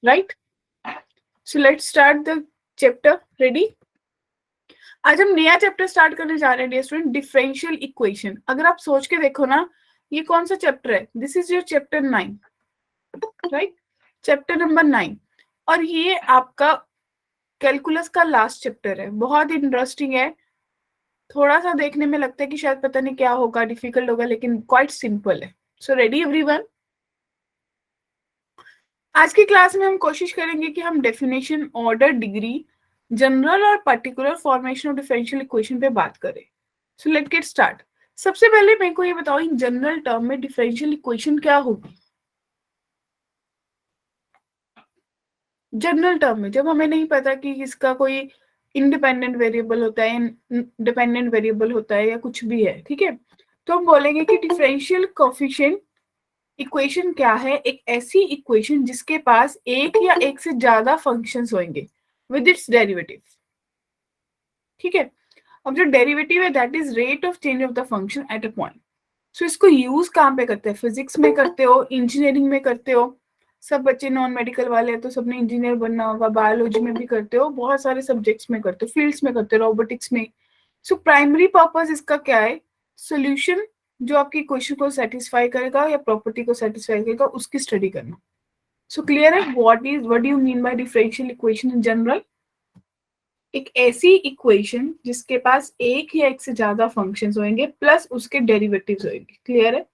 Right? So let's start the chapter. Ready? आज हम नया चैप्टर स्टार्ट करने जा रहे हैं डियर स्टूडेंट, डिफरेंशियल इक्वेशन. अगर आप सोच के देखो ना, ये कौन सा चैप्टर है? This is your chapter 9, right? Chapter number 9. और ये आपका कैलकुलस का लास्ट चैप्टर है. बहुत इंटरेस्टिंग है. थोड़ा सा देखने में लगता है कि शायद पता नहीं क्या होगा, डिफिकल्ट होगा, लेकिन क्वाइट सिंपल है. So ready everyone? आज की क्लास में हम कोशिश करेंगे कि हम डेफिनेशन, ऑर्डर, डिग्री, जनरल और particular formation of differential equation पे बात करें. So let's get start. सबसे पहले मेरे को ये बताओ, इन जनरल टर्म में डिफरेंशियल इक्वेशन क्या होगी? जनरल टर्म में, जब हमें नहीं पता कि इसका कोई इंडिपेंडेंट वेरिएबल होता है, डिपेंडेंट वेरिएबल होता है या कुछ भी है, ठीक है, तो हम बोलेंगे कि डिफरेंशियल कोएफिशिएंट इक्वेशन क्या है? एक ऐसी इक्वेशन जिसके पास एक या एक से ज्यादा फंक्शंस होंगे विद इट्स डेरिवेटिव. ठीक है? अब जो डेरिवेटिव है that is rate of change of the function at a point. So इसको यूज कहाँ पे करते हैं? फिजिक्स में करते हो, इंजीनियरिंग में करते हो. सब बच्चे नॉन मेडिकल वाले हैं तो सबने इंजीनियर बनना होगा. बायोलॉजी में भी करते हो, बहुत सारे सब्जेक्ट्स में करते हो, फील्ड्स में करते हो, रोबोटिक्स में. सो प्राइमरी पर्पस इसका क्या है? सोल्यूशन जो आपकी क्वेश्चन को सेटिस्फाई करेगा या प्रॉपर्टी को सेटिस्फाई करेगा, उसकी स्टडी करना. सो क्लियर है? What do you mean by differential equation in general? एक ऐसी इक्वेशन जिसके पास एक या एक से ज्यादा फंक्शंस होंगे प्लस उसके डेरिवेटिव्स होंगे. क्लियर है?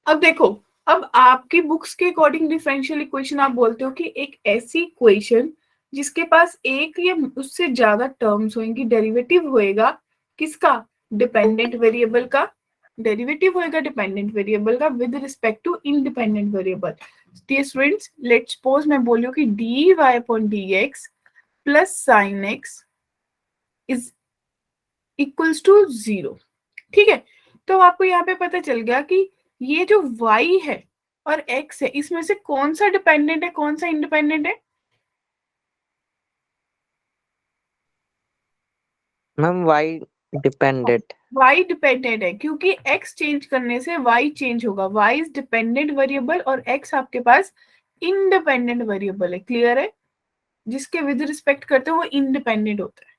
अब देखो, अब आपकी बुक्स के अकॉर्डिंग डिफरेंशियल इक्वेशन आप बोलते हो कि एक ऐसी इक्वेशन जिसके पास एक या उससे ज्यादा टर्म्स होंगी, डेरिवेटिव होएगा किसका? डिपेंडेंट वेरिएबल का. डेरिवेटिव होएगा डिपेंडेंट वेरिएबल का with respect to independent variable. Dear students, let's suppose मैं बोलूं कि dy upon dx plus sine x is equals to 0. ठीक है? तो आपको यहाँ पे पता चल गया कि ये जो y है और x है, इसमें से कौन सा डिपेंडेंट है, कौन सा इंडिपेंडेंट है? Ma'am y dependent. y dependent है क्योंकि x चेंज करने से y चेंज होगा. y इज डिपेंडेंट वेरिएबल और x आपके पास इंडिपेंडेंट वेरिएबल है. क्लियर है? जिसके विद रिस्पेक्ट करते हो वो इंडिपेंडेंट होता है.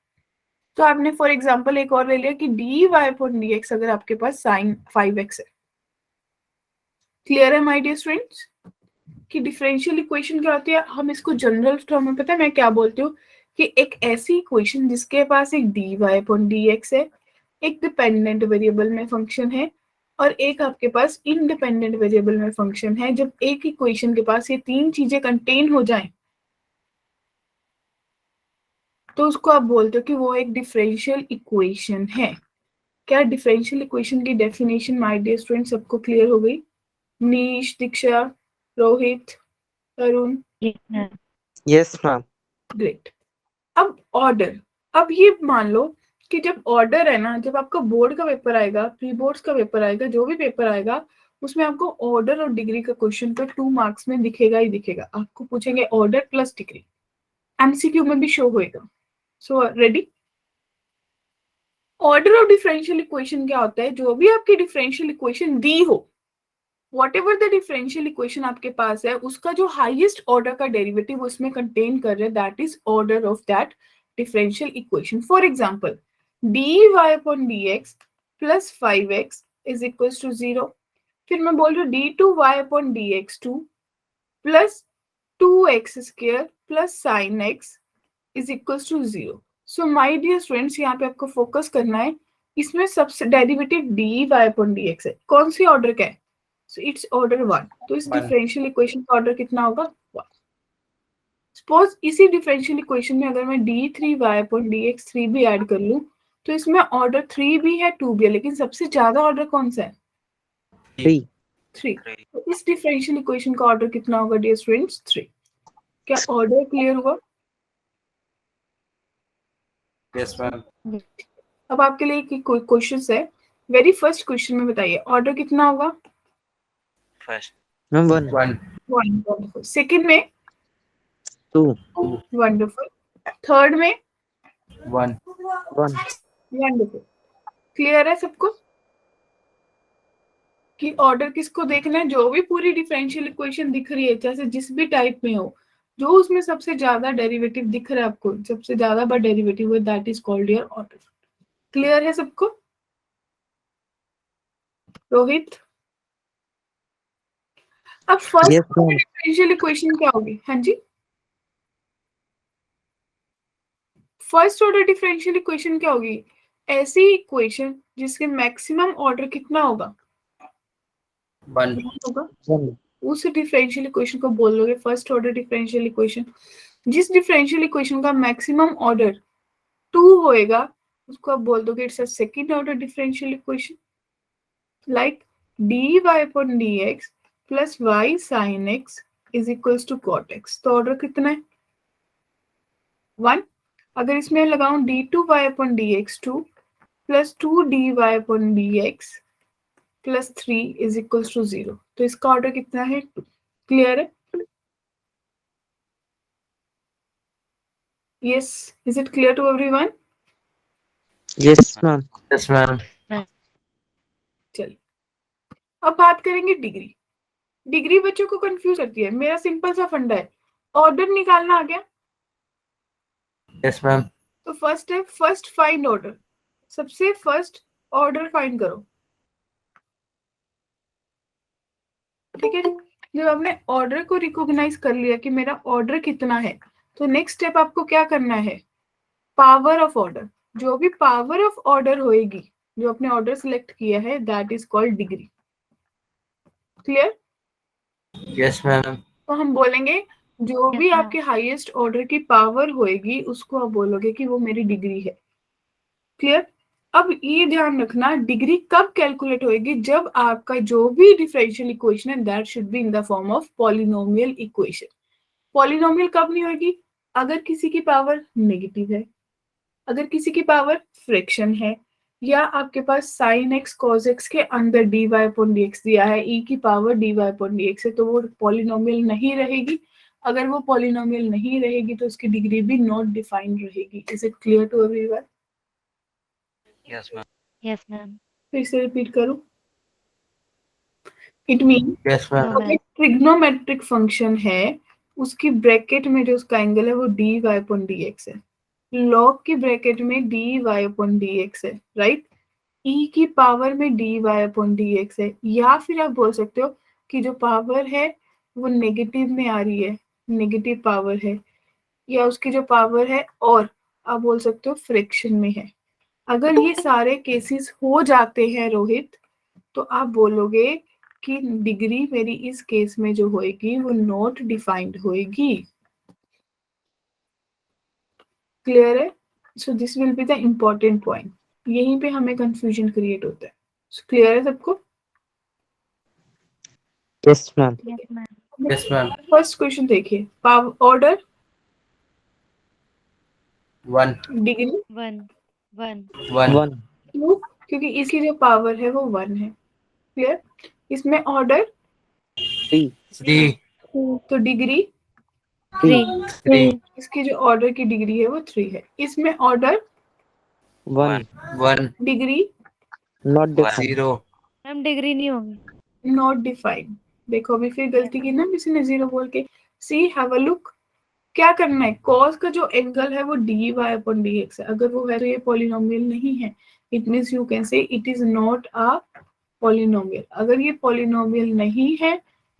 तो आपने फॉर एग्जांपल एक और ले लिया कि dy अपॉन dx अगर आपके पास साइन 5x है. क्लियर है माय डियर स्टूडेंट्स कि डिफरेंशियल इक्वेशन क्या होती है? हम इसको जनरल टर्म में, पता है मैं क्या बोलती हूँ, कि एक ऐसी इक्वेशन जिसके पास एक dy अपॉन dx है, एक डिपेंडेंट वेरिएबल में फंक्शन है और एक आपके पास इंडिपेंडेंट वेरिएबल में फंक्शन है. जब एक इक्वेशन के पास ये तीन चीजें कंटेन हो जाएं तो उसको आप बोलते हो कि वो एक डिफरेंशियल इक्वेशन है. क्या डिफरेंशियल इक्वेशन की डेफिनेशन माय डियर स्टूडेंट सबको क्लियर हो गई? Nish, Diksha, Rohit, Arun? Yes ma'am. Great. अब ऑर्डर. अब ये मान लो कि जब ऑर्डर है ना, जब आपका बोर्ड का पेपर आएगा, प्री बोर्ड्स का पेपर आएगा, जो भी पेपर आएगा उसमें आपको ऑर्डर और डिग्री का क्वेश्चन तो 2 मार्क्स में दिखेगा ही दिखेगा. आपको पूछेंगे ऑर्डर प्लस डिग्री, एमसीक्यू में भी शो होएगा. So ready? Order of differential equation क्या होता है? जो भी आपकी डिफरेंशियल इक्वेशन दी हो, whatever the differential equation आपके पास है, उसका जो हाईएस्ट ऑर्डर का डेरिवेटिव उसमें कंटेन कर रहे हैं, that is order of that differential equation. For example dy upon dx plus 5x is equal to 0. फिर मैं बोल रही हूँ d2y upon dx2 plus 2x square plus sine x is equal to 0. So my dear students, यहाँ पे आपको focus करना है. इसमें सबसे डेरिवेटिव dy upon dx है. कौन सी ऑर्डर का है? So it's order 1. तो इस डिफरेंशियल इक्वेशन का ऑर्डर कितना होगा? 1. सपोज इसी डिफरेंशियल इक्वेशन में अगर मैं d3y अपॉन dx3 भी ऐड कर लूं तो इसमें ऑर्डर 3 भी है, 2 भी है, लेकिन सबसे ज्यादा ऑर्डर कौन सा है? 3. तो इस डिफरेंशियल इक्वेशन का ऑर्डर कितना होगा डियर स्टूडेंट्स? 3. क्या ऑर्डर क्लियर हुआ? Yes ma'am. अब आपके लिए क्वेश्चन है. वेरी फर्स्ट क्वेश्चन में बताइए ऑर्डर कितना होगा? First ma'am 1. 1. सेकंड में 2. वंडरफुल. थर्ड में 1. वंडरफुल. क्लियर है सबको? कि ऑर्डर किसको देखना है, जो भी पूरी डिफरेंशियल इक्वेशन दिख रही है जैसे जिस भी टाइप में हो, जो उसमें सबसे ज्यादा डेरिवेटिव दिख रहा है आपको, सबसे ज्यादा बार डेरिवेटिव है, that is called your order. Clear है सबको? रोहित, अब first Yes, ma'am. Differential equation क्या होगी? हाँ जी, फर्स्ट ऑर्डर डिफरेंशियल इक्वेशन क्या होगी? ऐसी इक्वेशन जिसके मैक्सिमम ऑर्डर कितना होगा? 1. होगा, One. उस डिफरेंशियल इक्वेशन को बोल दोगे फर्स्ट ऑर्डर डिफरेंशियल इक्वेशन। जिस डिफरेंशियल इक्वेशन का मैक्सिमम ऑर्डर 2 होएगा उसको आप बोल दोगे it's a second order differential equation, like dy upon dx plus y sin x is equals to cot x। तो ऑर्डर कितना है? 1। अगर इसमें लगाऊं d2y upon dx 2 plus 2dy upon dx plus 3 is equals to 0, तो इसका order कितना है? 2। क्लियर है? Yes, is it clear to everyone? Yes, ma'am. Yes, ma'am. चलिए अब बात करेंगे डिग्री। डिग्री बच्चों को कंफ्यूज करती है। मेरा सिंपल सा फंडा है, ऑर्डर निकालना आ गया Yes, ma'am. तो फर्स्ट है फर्स्ट फाइंड ऑर्डर। सबसे फर्स्ट ऑर्डर फाइंड करो, ठीक है? जब आपने ऑर्डर को रिकॉग्नाइज कर लिया कि मेरा ऑर्डर कितना है, तो नेक्स्ट स्टेप आपको क्या करना है? Power of order. जो भी पावर ऑफ ऑर्डर होएगी, जो आपने ऑर्डर सिलेक्ट किया है, that is called degree. Clear? Yes, ma'am. तो हम बोलेंगे जो भी आपके हाईएस्ट ऑर्डर की पावर होएगी उसको आप बोलोगे कि वो मेरी डिग्री है। क्लियर? अब ये ध्यान रखना, डिग्री कब कैलकुलेट होएगी? जब आपका जो भी डिफरेंशियल इक्वेशन है that should be in the form of polynomial equation. Polynomial कब नहीं होगी? अगर किसी की पावर नेगेटिव है, अगर किसी की पावर फ्रैक्शन है, या आपके पास साइन एक्स कॉस एक्स के अंदर dy अपॉन dx दिया है, e की पावर dy अपॉन dx है, तो वो पॉलिनोमियल नहीं रहेगी। अगर वो पॉलिनोमियल नहीं रहेगी तो उसकी डिग्री भी नॉट डिफाइंड रहेगी। Is it clear to everyone? Yes, ma'am. Yes, ma'am. फिर से रिपीट करूं, it mean Yes, ma'am. No, ma'am. Trigonometric function है, उसकी ब्रैकेट में जो उसका एंगल है वो dy अपॉन dx है, लॉग की ब्रैकेट में dy अपॉन dx है, राइट? e की पावर में dy अपॉन dx है, या फिर आप बोल सकते हो कि जो पावर है वो नेगेटिव में आ रही है, नेगेटिव पावर है, या उसकी जो पावर है और आप बोल सकते हो फ्रैक्शन में है। अगर ये सारे केसेस हो जाते हैं रोहित, तो आप बोलोगे कि डिग्री मेरी इस केस में जो होएगी वो नॉट डिफाइंड होएगी। क्लियर है? सो this will be the important point. यहीं पे हमें कंफ्यूजन क्रिएट होता है। क्लियर है सबको? Yes, ma'am. Yes, ma'am. Yes, ma'am. First question देखिए, पावर ऑर्डर 1. डिग्री 1. 1. 1. One. क्यों? क्योंकि इसकी जो पावर है वो 1 है। क्लियर? इसमें ऑर्डर Three. 3. तो डिग्री 3. 3. इसकी जो ऑर्डर की डिग्री है वो 3 है। इसमें order One. 1. Degree Not defined. 0. Ma'am degree नहीं होगी। Not defined. देखो अभी फिर गलती की ना किसी ने 0 बोल के। सी हैव अ लुक, क्या करना है? कॉस का जो एंगल है वो dy अपॉन dx है, अगर वो है तो ये पॉलिनोमियल नहीं है। It means you can say it is not a polynomial. अगर ये पॉलिनोमियल नहीं है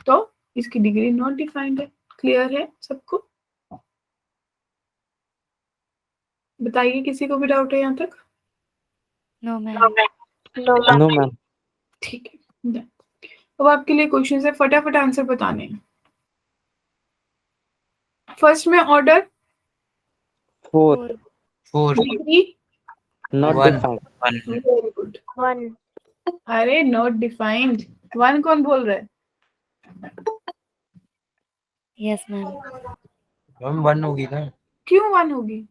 तो इसकी डिग्री नॉट डिफाइंड है। क्लियर है सबको? बताइए किसी को भी डाउट है यहाँ तक? No ma'am. No, ma'am. ठीक है, done। अब आपके लिए क्वेश्चन है, फटाफट आंसर बताने हैं। फर्स्ट में order Four. 4. Degree, Not One. defined. 1. Very good. 1. अरे नॉट डिफाइंड, 1 कौन बोल रहा है? Yes ma'am. मैम 1 होगी ना? क्यों 1 होगी?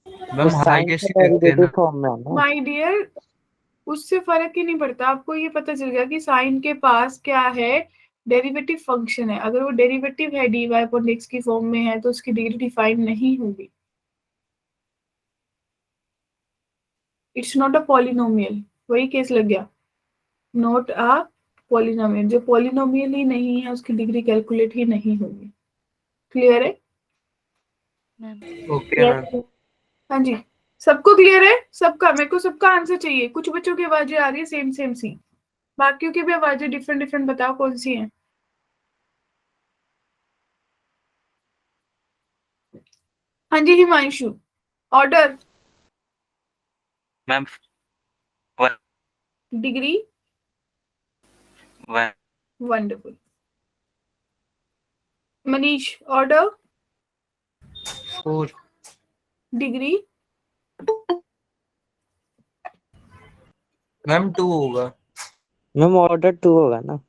मैम तो साइन हाईएस्ट का ही देखते हैं डेरिवेटिव ना। फॉर्म में है ना? माय डियर, उससे फर्क ही नहीं पड़ता। आपको ये पता चल गया कि साइन के पास क्या है? डेरिवेटिव फंक्शन है। अगर वो डेरिवेटिव है dy अपॉन x की फॉर्म में है तो उसकी डिग्री डिफाइन नहीं होगी। It's not a polynomial. वही केस लग गया, नॉट अ पॉलिनोमियल, जो पॉलिनोमियल ही नहीं है उसकी डिग्री कैलकुलेट ही नहीं होगी। क्लियर है? मैम। Okay ma'am. हाँ जी, सबको क्लियर है? सबका, मेरे को सबका आंसर चाहिए। कुछ बच्चों की आवाजें आ रही है सेम सेम सी, बाकियों की भी आवाजें डिफरेंट डिफरेंट, बताओ कौन सी हैं। हाँ जी Himanshu, order, ma'am degree, one. Wonderful. Manish, order, 4 degree, ma'am 2 होगा। मैम ऑर्डर 2 होगा ना?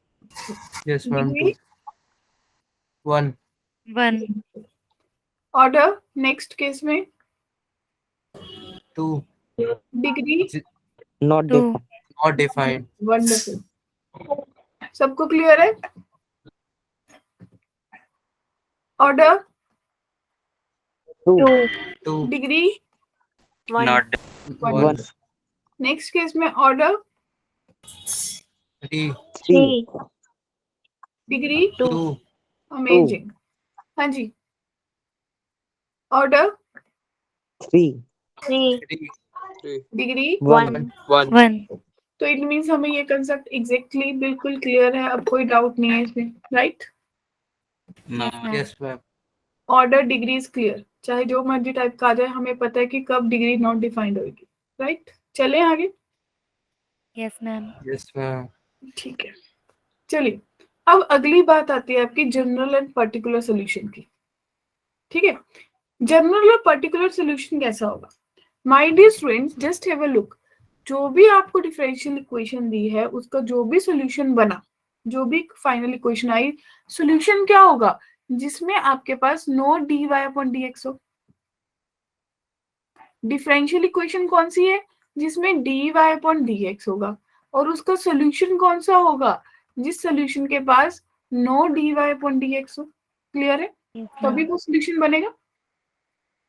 Yes ma'am 2 degree, 1 1 order next case में, 2 degree, not 2 defined. Not defined. Wonderful. सबको क्लियर है? Order, 2 2 degree, not 1 next case में ऑर्डर, 3 3 डिग्री, 2 अमेजिंग। हाँ जी, order, 3 degree, 1 1 तो इट मीन्स हमें ये कंसेप्ट एग्जैक्टली बिल्कुल क्लियर है, अब कोई डाउट नहीं है इसमें, right? No. Yes ma'am. Order degree is clear, चाहे जो मर्जी टाइप का आ जाए, हमें पता है कि कब डिग्री नॉट डिफाइंड होगी, राइट? चलें आगे। Yes ma'am. Yes ma'am. ठीक है, चलिए अब अगली बात आती है आपकी जनरल एंड पर्टिकुलर सोल्यूशन की। ठीक है, जनरल और पर्टिकुलर सोल्यूशन कैसा होगा? My dear students, just have a look. जो भी आपको डिफरेंशियल इक्वेशन दी है उसका जो भी सोल्यूशन बना, जो भी फाइनल इक्वेशन आई, सोल्यूशन क्या होगा? जिसमें आपके पास नो dy अपॉन dx हो। डिफरेंशियल इक्वेशन कौन सी है? जिसमें dy अपॉन dx होगा। और उसका सोल्यूशन कौन सा होगा? जिस सोल्यूशन के पास नो dy अपॉन dx हो। क्लियर है? यस तभी मैम। वो सोल्यूशन बनेगा।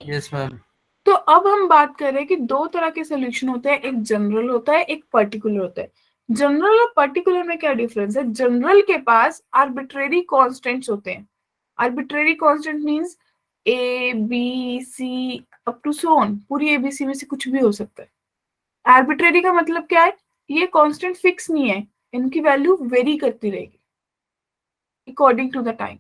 Yes ma'am. तो अब हम बात कर रहे हैं कि दो तरह के सोल्यूशन होते हैं, एक जनरल होता है, एक पर्टिकुलर होता है। जनरल और पर्टिकुलर में क्या डिफरेंस है? जनरल के पास आर्बिट्रेरी कांस्टेंट्स होते हैं। Arbitrary constant means A B C up to so on, पूरी एबीसी में से कुछ भी हो सकता है। आर्बिट्रेरी का मतलब क्या है? ये कांस्टेंट फिक्स नहीं है, इनकी वैल्यू वेरी करती रहेगी according to the time,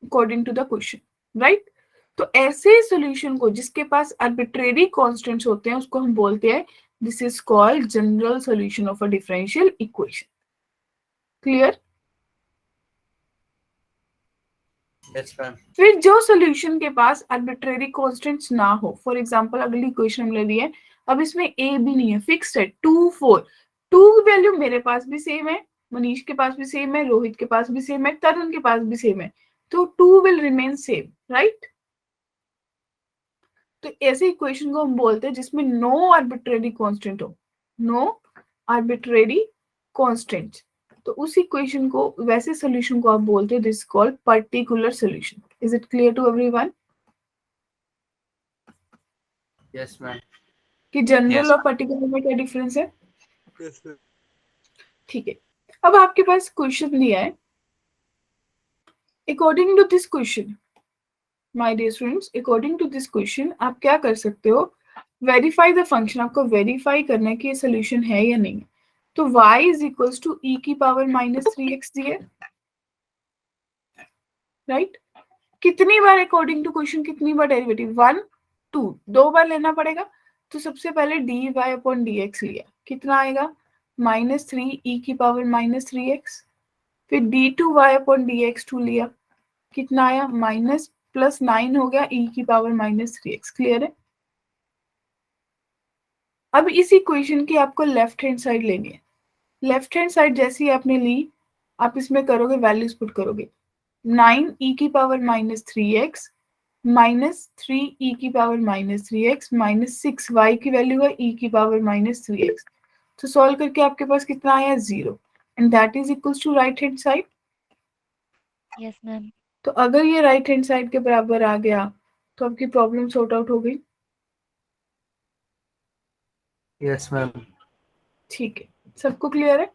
according to the question, right? तो ऐसे सॉल्यूशन को जिसके पास आर्बिट्रेरी कांस्टेंट्स होते हैं उसको हम बोलते हैं this is called general solution of a differential equation. Clear? Yes ma'am. फिर जो सॉल्यूशन के पास आर्बिट्रेरी कांस्टेंट्स ना हो, फॉर एग्जांपल अगली इक्वेशन हमने ली है, अब इसमें ए भी नहीं है, फिक्स्ड है 2 4, 2 की वैल्यू मेरे पास भी सेम है, मनीष के पास भी सेम है, रोहित के पास भी सेम है, तरुण के पास भी सेम है, तो 2 विल रिमेन सेम, राइट? तो ऐसे इक्वेशन को हम बोलते हैं जिसमें नो आर्बिट्रेरी कांस्टेंट हो, नो आर्बिट्रेरी कांस्टेंट। तो उस इक्वेशन को, वैसे सॉल्यूशन को आप बोलते हैं this called particular solution. Is it clear to everyone yes ma'am. कि जनरल Yes. और पर्टिकुलर में क्या डिफरेंस है? Yes ma'am. ठीक है, अब आपके पास क्वेश्चन दिया है। According to this question, my dear students, according to this question आप क्या कर सकते हो? वेरीफाई द फंक्शन, आपको वेरीफाई करना है कि ये सोल्यूशन है या नहीं। तो y is equals to e की पावर -3x दिया, राइट? कितनी बार अकॉर्डिंग टू क्वेश्चन, कितनी बार डेरिवेटिव? 1 2, 2 बार लेना पड़ेगा। तो सबसे पहले dy अपॉन dx लिया, कितना आएगा? -3 e की पावर -3x। फिर d2y अपॉन dx2 लिया, कितना आया? +9 हो गया e की पावर -3x। क्लियर है? अब इस इक्वेशन की आपको लेफ्ट हैंड साइड लेनी है। लेफ्ट हैंड साइड जैसी आपने ली, आप इसमें करोगे, वैल्यूज पुट करोगे, 9 e की पावर -3x -3 e की पावर -3x -6 y की वैल्यू है e की पावर -3x। तो सॉल्व करके आपके पास कितना आया? 0, and that is equals to right hand side. Yes ma'am. तो अगर ये राइट हैंड साइड के बराबर आ गया तो आपकी प्रॉब्लम सॉर्ट आउट हो गई। Yes ma'am. ठीक है, सबको क्लियर है?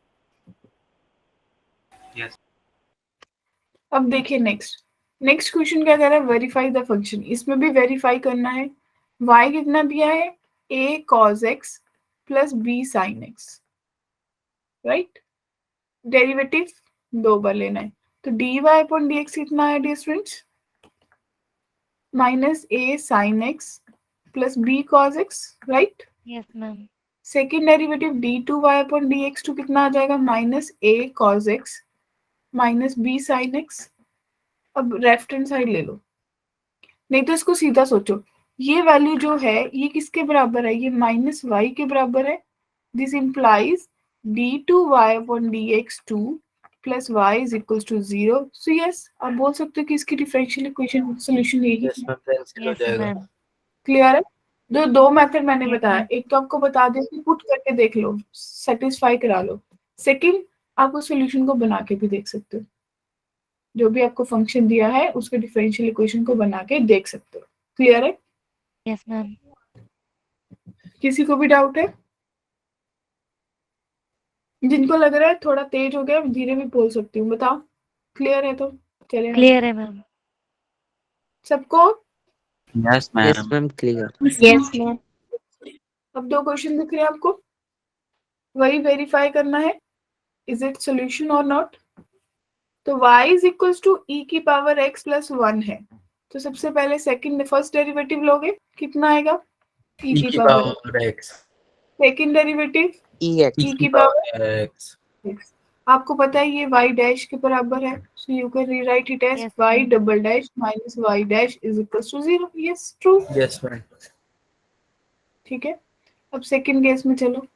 अब देखिए नेक्स्ट क्वेश्चन क्या कह रहा है, वेरीफाई द फंक्शन। इसमें भी वेरीफाई करना है। y कितना दिया है, a cos x plus b sin x, right. Derivative 2 बार लेना है, तो dy अपॉन dx कितना है dear students, minus a sin x plus b cos x, right. Yes, ma'am. Second derivative d2y upon dx2 कितना आ जाएगा, minus a cos x minus b sin x। अब लेफ्ट हैंड साइड ले लो, नहीं तो इसको सीधा सोचो, ये वैल्यू जो है ये किसके बराबर है, ये माइनस वाई के बराबर है। This implies d2y upon dx2 plus y is equals to 0। So yes, आप बोल सकते हो कि इसकी डिफरेंशियल इक्वेशन सोल्यूशन यही यस मैम, कैंसिल हो Yes, जाएगा। ma'am. क्लियर है। दो मेथड मैंने Yes, बताया, ma'am. एक तो आपको बता दिया कि पुट करके देख लो, सेटिस्फाई करा लो। सेकंड, आप उस सोल्यूशन को बना के भी देख सकते हो, जो भी आपको फंक्शन दिया है उसके डिफरेंशियल इक्वेशन को बना के देख सकते हो। क्लियर है, Yes, ma'am. किसी को भी डाउट है? जिनको लग रहा है थोड़ा तेज हो गया, धीरे भी बोल सकती हूँ, बताओ। क्लियर है तो चले आगे। Clear है ma'am. सबको? Yes, Yes, ma'am. ma'am. Clear. Yes, ma'am. अब 2 क्वेश्चन दिख रहे हैं आपको, वही वेरीफाई करना है, इज इट सोल्यूशन और नॉट। तो y is equals to e की पावर x प्लस 1 है, तो सबसे पहले फर्स्ट डेरिवेटिव लोगे, कितना आएगा, e की power x, second derivative EX. e की पावर x, x। आपको पता है ये y डैश के बराबर है, so you can rewrite it as Yes, y ma'am. Double dash minus y dash is equals to 0। Yes, true. Yes ma'am, ठीक है, अब सेकंड केस में चलो।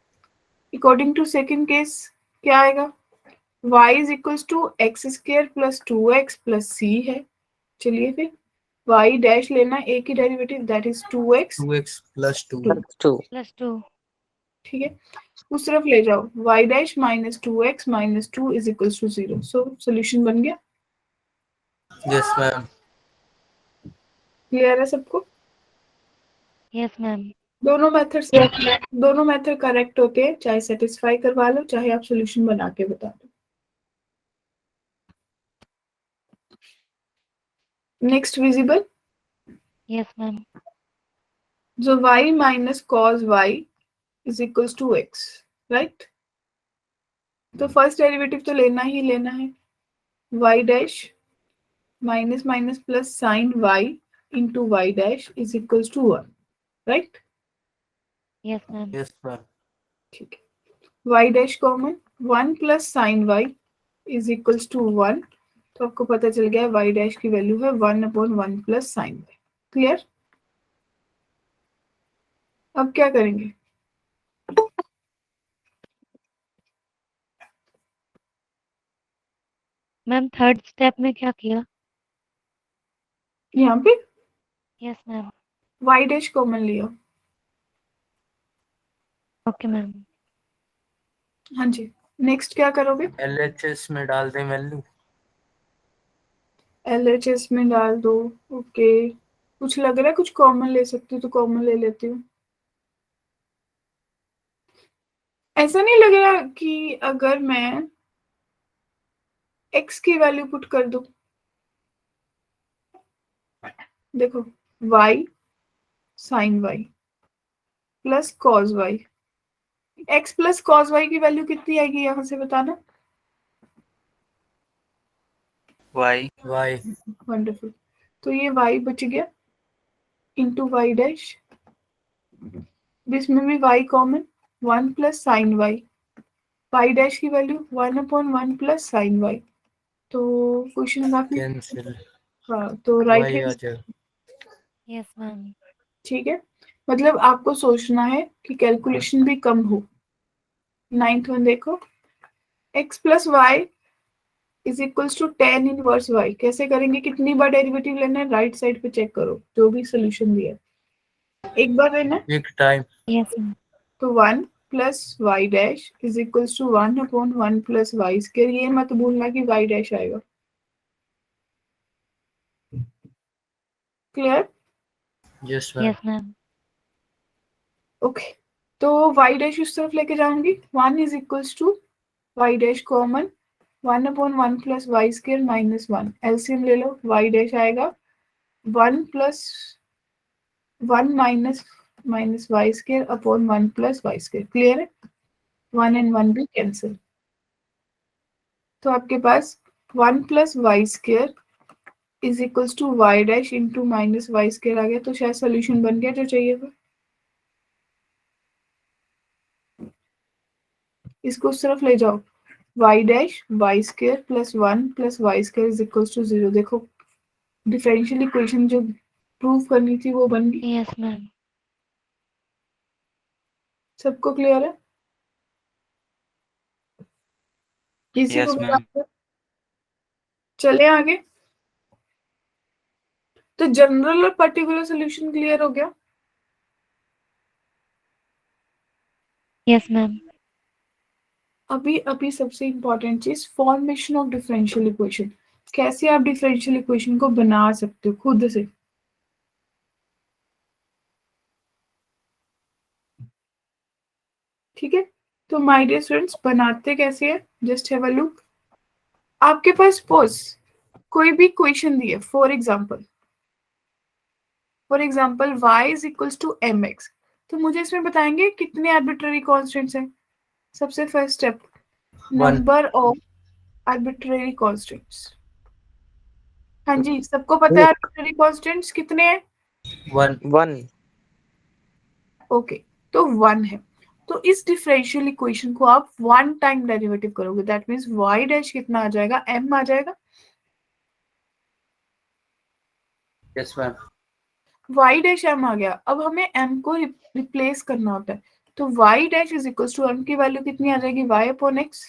अकॉर्डिंग टू सेकंड केस क्या आएगा, y is equals to X square plus 2x plus c है। चलिए फिर y डैश लेना, a की derivative that is 2x, 2x plus 2, Plus 2. Plus 2. ठीक है, उस तरफ ले जाओ, y dash minus 2x minus 2 is equals to 0। So solution बन गया। यस मैम, क्लियर है सबको? Yes, ma'am. दोनों मेथड करेक्ट होते हैं, चाहे सेटिस्फाई करवा लो चाहे आप सोल्यूशन बना के बता दो। Next visible, Yes, ma'am. जो y minus cos y is equals to x, right. तो फर्स्ट डेरिवेटिव तो लेना ही लेना है, y dash minus minus plus sine y into y dash is equals to 1, right. Yes, ma'am. Yes ma'am, ठीक है, y dash common, 1 plus sine y is equals to 1, तो आपको पता चल गया y डैश की वैल्यू है 1 upon 1 plus sine y। Clear? अब क्या करेंगे, मैम थर्ड स्टेप में क्या किया? यहाँ पे Yes, ma'am. y dash common लिया। Okay, ma'am. हाँ जी, नेक्स्ट क्या करोगे, LHS में डाल दें वैल्यू। LHS में डाल दो। ओके, कुछ लग रहा है कुछ कॉमन ले सकती हूँ तो कॉमन ले लेती हूँ। ऐसा नहीं लग रहा कि अगर मैं x की वैल्यू पुट कर दूं, देखो y sine y plus cos y, x plus cos y की वैल्यू कितनी आएगी यहाँ से बताना। Y. y, वंडरफुल, तो ये y बच गया इंटू y डैश, इसमें भी y common, 1 plus sine y dash की value 1 upon 1 plus sine y। तो क्वेश्चन काफी, कैंसिल, हाँ तो राइट y आ हैंड, जाएगा। Yes, ma'am. ठीक है, मतलब आपको सोचना है कि कैलकुलेशन भी कम हो। 9th वन देखो, x plus Y is equals to tan inverse y। कैसे करेंगे, कितनी बार डेरिवेटिव लेना है, राइट साइड पे चेक करो, जो भी सोल्यूशन दिया है एक बार लेना है, एक टाइम, Yes, ma'am. तो 1 plus Y dash is equals to 1 upon 1 plus Y square. ये मत भूलना कि y डैश आएगा। Clear? Yes ma'am, Yes, ma'am. Okay, तो y डैश उस तरफ लेके जाऊंगी, 1 is equals to y dash common, 1/1 plus Y square minus 1, LCM ले लो, वाई डैश आएगा 1 plus 1 minus Y square upon 1 plus Y square. Clear है? 1 एंड 1 भी कैंसिल, तो आपके पास 1 plus Y square is equals to y dash into minus Y square आ गया, तो शायद सोल्यूशन बन गया जो चाहिए था। इसको उस तरफ ले जाओ, Y dash Y square plus 1 plus Y square is equals to 0। देखो डिफरेंशियल इक्वेशन जो प्रूव करनी थी वो बन गई। Yes ma'am. सबको क्लियर है? किसी को Yes, भी ma'am. डाउट है? चले आगे। तो जनरल और पर्टिकुलर सोल्यूशन क्लियर हो गया। Yes ma'am. अभी अभी सबसे इंपॉर्टेंट चीज फॉर्मेशन ऑफ डिफरेंशियल इक्वेशन। कैसे आप डिफरेंशियल इक्वेशन को बना सकते हो खुद से। ठीक है, तो माय डियर स्टूडेंट्स बनाते कैसे है, जस्ट हैव अ लुक। आपके पास सपोज कोई भी इक्वेशन दी है, for example y is equals to mx, तो मुझे इसमें बताएंगे कितने आर्बिट्ररी कांस्टेंट्स हैं। सबसे first step, number of arbitrary constants. हाँ जी, सबको पता है आर्बिट्ररी कांस्टेंट्स कितने हैं? 1. 1. ओके, तो 1 है। तो इस डिफरेंशियल इक्वेशन को आप वन टाइम डेरिवेटिव करोगे, दैट मींस y डैश कितना आ जाएगा, m आ जाएगा। Yes, ma'am. y dash m आ गया। अब हमें m को रिप्लेस करना होता है, तो y dash is equal to m की वैल्यू कितनी आ जाएगी, y अपॉन x।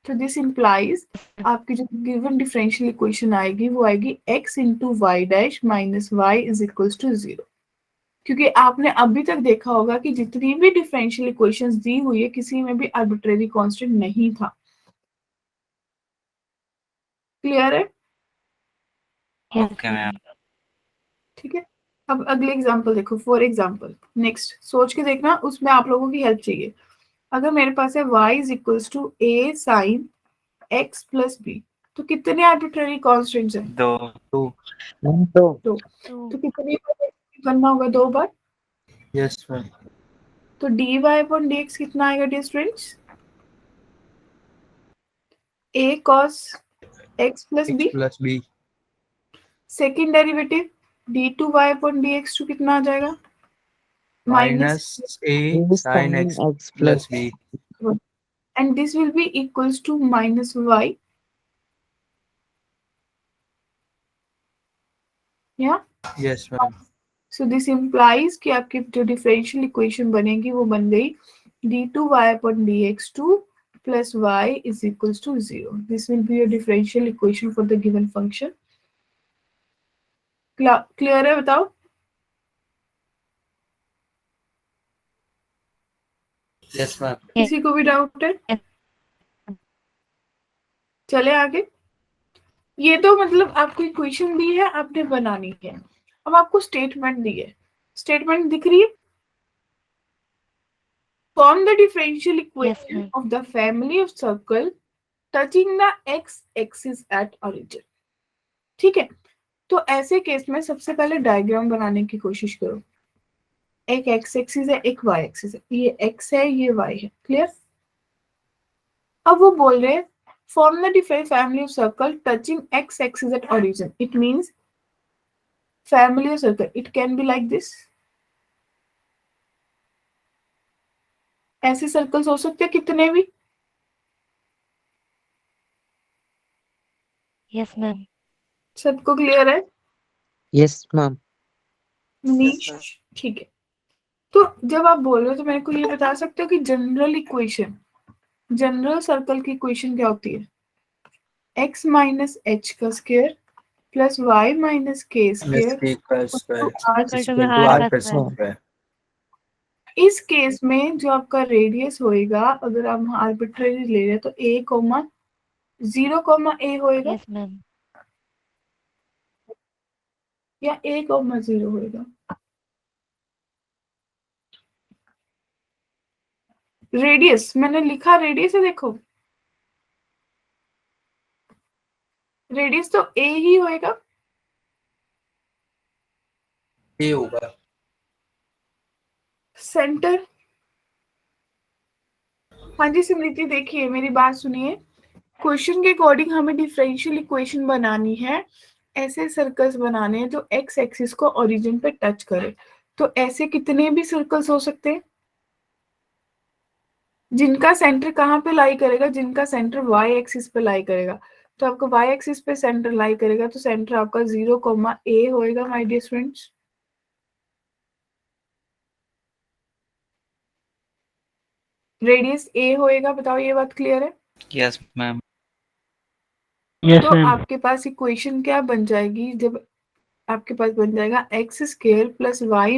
तो दिस इंप्लाइज आपकी जो गिवन डिफरेंशियल इक्वेशन आएगी वो आएगी x into Y dash minus Y is equal to 0। क्योंकि आपने अभी तक देखा होगा कि जितनी भी डिफरेंशियल इक्वेशंस दी हुई है किसी में भी आर्बिट्रेरी कांस्टेंट नहीं था। क्लियर है? Yes Okay, ma'am. मैम। ठीक है, अब अगले एग्जांपल देखो। फॉर एग्जांपल नेक्स्ट सोच के देखना, उसमें आप लोगों की हेल्प चाहिए। अगर मेरे पास है y is equals to a sine x plus b, तो कितने आर्बिट्रेरी कांस्टेंट्स हैं? 2. 2. 2. तो कितनी बार करना होगा, 2 बार। Yes, ma'am. तो dy अपॉन dx कितना आएगा dear students, a cos x plus X b। plus B. Second derivative d2y upon dx two कितना आ जाएगा, minus, Minus A A sin sin X x plus plus B. and this will be equals to minus y। yeah, Yes, ma'am. so this implies कि आपकी जो differential equation बनेगी वो बन गई d2y upon dx2 plus y is equals to 0. This will be a differential equation for the given function. Clear है? बताओ। Yes, ma'am. किसी को भी डाउट है? चले आगे। ये तो मतलब आपको इक्वेशन दी है, आपने बनानी है। अब आपको स्टेटमेंट दी है, स्टेटमेंट दिख रही है। Form the differential equation ma'am. of the family of circle touching the x-axis at origin। ठीक है, तो ऐसे केस में सबसे पहले डायग्राम बनाने की कोशिश करो। एक एक्स एक्सिस है, एक वाई एक्सिस है, ये एक्स है, ये वाई है। क्लियर? अब वो बोल रहे हैं form the different family of circle touching x axis at origin. It means family of circle, it can be like this. ऐसे सर्कल्स हो सकते हैं कितने भी। Yes ma'am. सबको क्लियर है? Yes, ma'am. मनीष, ठीक है। तो जब आप बोल रहे हो तो मेरे को ये बता सकते हो कि जनरल इक्वेशन, जनरल सर्कल की इक्वेशन क्या होती है, x माइनस एच का स्क्वायर प्लस y माइनस के Plus स्क्वायर K का square इक्वल टू में equal to r R का का स्क्वायर। square. इस केस में जो आपका रेडियस होएगा, अगर आप आर्बिट्रेरी ले रहे हैं तो a कोमा 0 कोमा a होएगा यस मैम। या a कोमा 0 होएगा। रेडियस मैंने लिखा, रेडियस है देखो, रेडियस तो ए ही होएगा। ए होगा। सेंटर, हाँ जी स्मृति देखिए मेरी बात सुनिए, क्वेश्चन के अकॉर्डिंग हमें डिफरेंशियल इक्वेशन बनानी है, ऐसे सर्कल्स बनाने हैं जो एक्स एक्सिस को ओरिजिन पे टच करे। तो ऐसे कितने भी सर्कल्स हो सकते हैं जिनका सेंटर कहाँ पे लाई करेगा, जिनका सेंटर वाई एक्सिस पे लाई करेगा। तो आपका वाई एक्सिस पे सेंटर लाई करेगा तो सेंटर आपका 0, A होएगा माय डियर स्टूडेंट्स। रेडियस ए होएगा, बताओ ये बात क्लियर है। Yes, ma'am. तो आपके पास इक्वेशन क्या बन जाएगी, जब आपके पास बन जाएगा x square plus y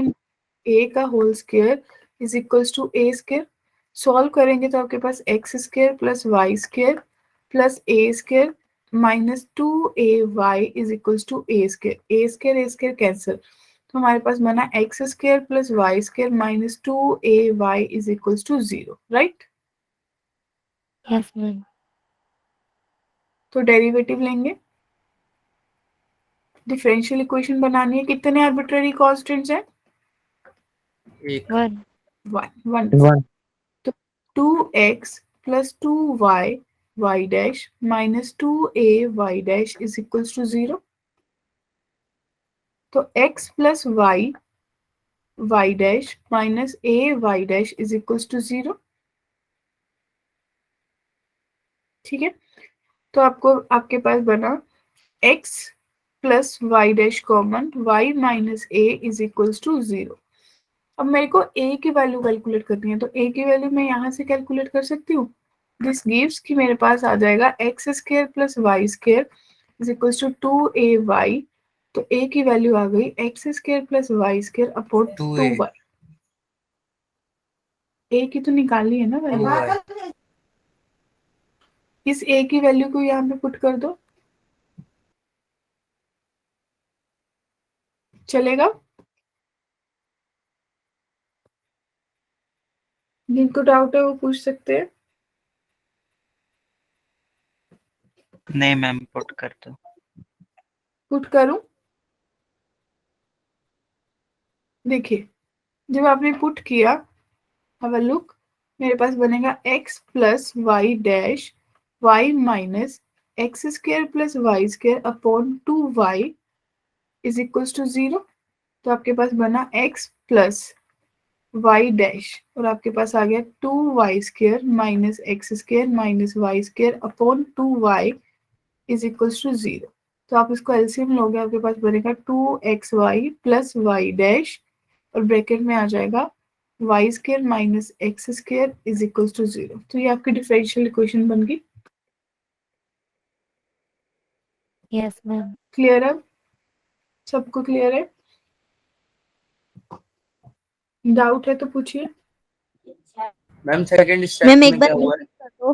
a का whole square is equals to a square. Solve करेंगे तो आपके पास x square plus Y square plus a square minus 2ay is equals to a square cancel. तो हमारे पास बना x square plus Y square minus 2ay is equals to 0, right. Yes, ma'am. तो derivative लेंगे, डिफरेंशियल इक्वेशन बनानी है, कितने arbitrary constants हैं, एक। 1. वन। 1. तो 2x plus 2y y dash minus 2ay dash is equals to 0। तो x plus y dash minus ay dash is equals to 0। ठीक है, तो आपको आपके पास बना x plus Y dash common y minus a is equals to 0। अब मेरे को a की वैल्यू कैलकुलेट करनी है, तो a की वैल्यू मैं यहाँ से कैलकुलेट कर सकती हूँ। दिस गिव्स कि मेरे पास आ जाएगा x square plus Y square is equals to 2ay। तो a की वैल्यू आ गई X square plus Y square upon 2a 2y। a की तो निकाली है ना वैल्यू, 2y। इस a की वैल्यू को यहाँ पे पुट कर दो, चलेगा। जिनको डाउट है वो पूछ सकते हैं। नहीं मैम, पुट कर दो। पुट करूं, देखिए जब आपने पुट किया, हैव अ लुक, मेरे पास बनेगा x plus Y dash y minus X square plus Y square upon 2y is equals to 0। तो आपके पास बना x प्लस वाई डैश और आपके पास आ गया 2y square minus X square minus Y square upon 2y is equals to 0। तो आप इसको एलसीएम लोगे, आपके पास बनेगा 2xy प्लस वाई डैश और ब्रैकेट में आ जाएगा Y square minus X square is equals to 0। तो ये आपकी डिफरेंशियल इक्वेशन बन गई। Yes, ma'am. क्लियर है, सबको क्लियर है, डाउट है तो पूछिए। मैम सेकंड स्टेप मैम में एक बार क्या हुआ है? repeat कर दो।